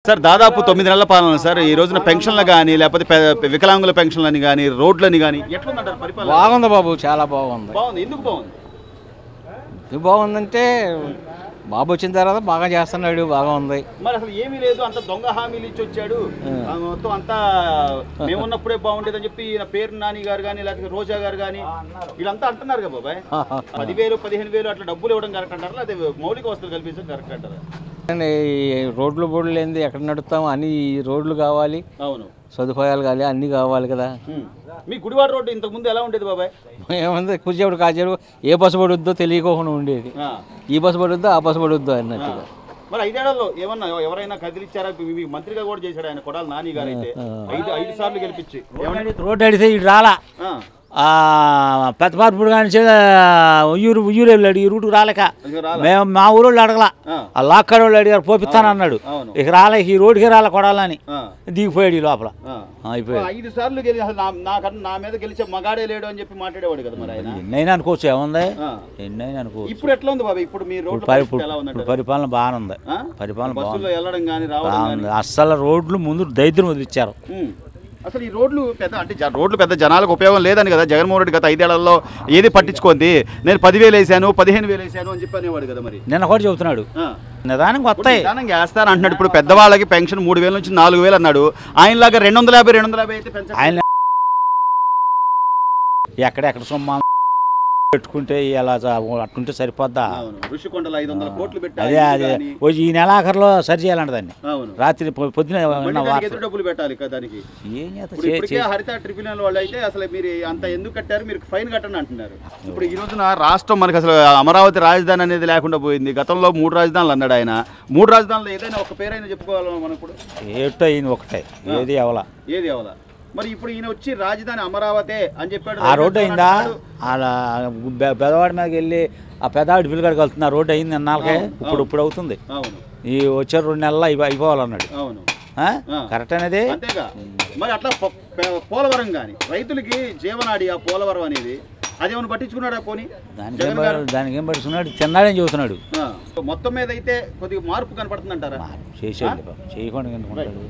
Sir దాదాపు 9 నెలల పాలన సార్ ఈ రోజున పెన్షన్లు గాని లేకపోతే వికలాంగుల పెన్షన్లని గాని రోడ్లని గాని ఎట్లుందంటారు పరిపాలన? బాగుంది బాబు, చాలా బాగుంది. బాగుంది. ఎందుకు బాగుంది? ఎందుకు బాగుందంటే బాబు వచ్చిన తర్వాత బాగా చేస్తున్నాడు, బాగా ఉంది. మరి అసలు ఏమీ లేదు, అంత దొంగ హామీలు ఇచ్చి వచ్చాడు, మొత్తం అంతా మేమున్నప్పుడే బాగుండేదని చెప్పి ఈయన పేరు నాని గారు కానీ లేకపోతే రోజా గారు కానీ వీళ్ళంతా అంటున్నారు కదా బాబాయ్. 10,000 15,000 అట్లా డబ్బులు ఇవ్వడం కరెక్ట్ అంటారా, అదే మౌలిక వస్తువులు కల్పించడం కరెక్ట్ అంటారా? రోడ్లు బోర్డులు ఏంది, ఎక్కడ నడుస్తాం, అన్ని రోడ్లు కావాలి, అవును, సదుపాయాలు కావాలి, అన్నీ కావాలి కదా. మీ గుడివాడ రోడ్డు ఇంతకు ముందు ఎలా ఉండేది బాబాయ్? ఏముంది, కూర్చేవాడు కాచేవాడు, ఏ బస్సు పడుద్దో తెలియకోకుండా ఉండేది. ఈ బస్సు పడుద్దో ఆ బస్సు పడుద్దో అన్నట్టుగా. మరి 5 ఏళ్లలో ఏమన్నా ఎవరైనా కదిలిచ్చారా? మంత్రిగా కూడా చేశాడు ఆయన, కొడాలి నాని గారు అయితే 5 సార్లు గెలిపించి రోడ్డు అడిగితే ఇటు రాలా, పెద్ద పార్పుడు కానీ ఉయ్యూరు వెళ్ళాడు, ఈ రూటుకు రాలేక మేము మా ఊరోళ్ళు అడగల, ఆ లాక్కడి వాళ్ళు అడిగారు పోపిస్తానన్నాడు, ఇక రాలే, ఈ రోడ్డుకి రాలే కొడాలని దిగిపోయాడు ఈ లోపల. 5 సార్లు నా మీద గెలిచే మగాడే లేడు అని చెప్పి మాట్లాడేవాడు కదా. మరి ఆయన ఎన్నైనా అనుకోవచ్చు, ఏముంది, ఎన్నైనా అనుకోవచ్చు. ఇప్పుడు ఎట్లా ఉంది బాబా? ఇప్పుడు మీ రోడ్డు పరిపాలన బాగానే ఉంది, పరిపాలన బస్సులో వెళ్ళడం కానీ రావడం, అస్సలు రోడ్లు ముందు దైత్యం వదిలిచ్చారు. అసలు ఈ రోడ్లు పెద్ద జనాలకు ఉపయోగం లేదని కదా జగన్మోహన్ రెడ్డి గత 5 ఏళ్లలో ఏది పట్టించుకుంది. నేను 10,000 వేసాను 15,000 వేసాను అని చెప్పి అనేవాడు కదా. మరి నిన్న కూడా చెబుతున్నాడు నిదానం వస్తాయి, నిదానంగా వేస్తాను అంటున్నాడు. ఇప్పుడు పెద్దవాళ్ళకి పెన్షన్ 3,000 నుంచి 4,000 అన్నాడు. ఆయనలాగా 250 అయితే పెన్షన్ ఆయన ఎక్కడెక్కడ సొమ్మ పెట్టుకుంటే ఇలా అట్టుంటే సరిపోద్దా? ఋషికొండలో 500 కోట్లు పెట్టి అదే అదే ఈ నెల ఆఖరిలో సరి చేయాలంట దాన్ని, రాత్రి పొద్దున డబ్బులు పెట్టాలి కదా దానికి. హరిత ట్రిబ్యునల్ వాళ్ళు అయితే అసలు మీరు అంత ఎందుకు కట్టారు, మీరు ఫైన్ కట్టండి అంటున్నారు. ఇప్పుడు ఈ రోజున రాష్ట్రం మనకి అసలు అమరావతి రాజధాని అనేది లేకుండా పోయింది. గతంలో 3 రాజధానులు అన్నాడు ఆయన. 3 రాజధానులు ఏదైనా ఒక పేరైనా చెప్పుకోవాలి మనం ఇప్పుడు. ఏటో ఈయన ఒకటే, ఏది అవలా ఏది అవలా. మరి ఇప్పుడు ఈయన వచ్చి రాజధాని అమరావతి అని చెప్పాడు. ఆ రోడ్డు అయిందా? అలా పెదవాడి మీదకి వెళ్ళి ఆ పెదవాడి పిల్లగాడికి వెళ్తుంది, ఆ రోడ్డు అయింది అన్నాళ్ళకే, ఇప్పుడు అవుతుంది. ఈ వచ్చే 2 నెలల్లో అయిపోవాలన్నాడు. కరెక్ట్ అనేది. మరి అట్లా పోలవరం కానీ రైతులకి జీవనాడి ఆ పోలవరం అనేది అదేమన్నా పట్టించుకున్నాడా? పోనీ దానికి ఏం పట్టించుకున్నాడు, తిన్నాడని చెబుతున్నాడు. మొత్తం మీద అయితే కొద్దిగా మార్పు కనపడుతుంది అంటారా? చేసేది చేయకుండా కనుకుంటాడు.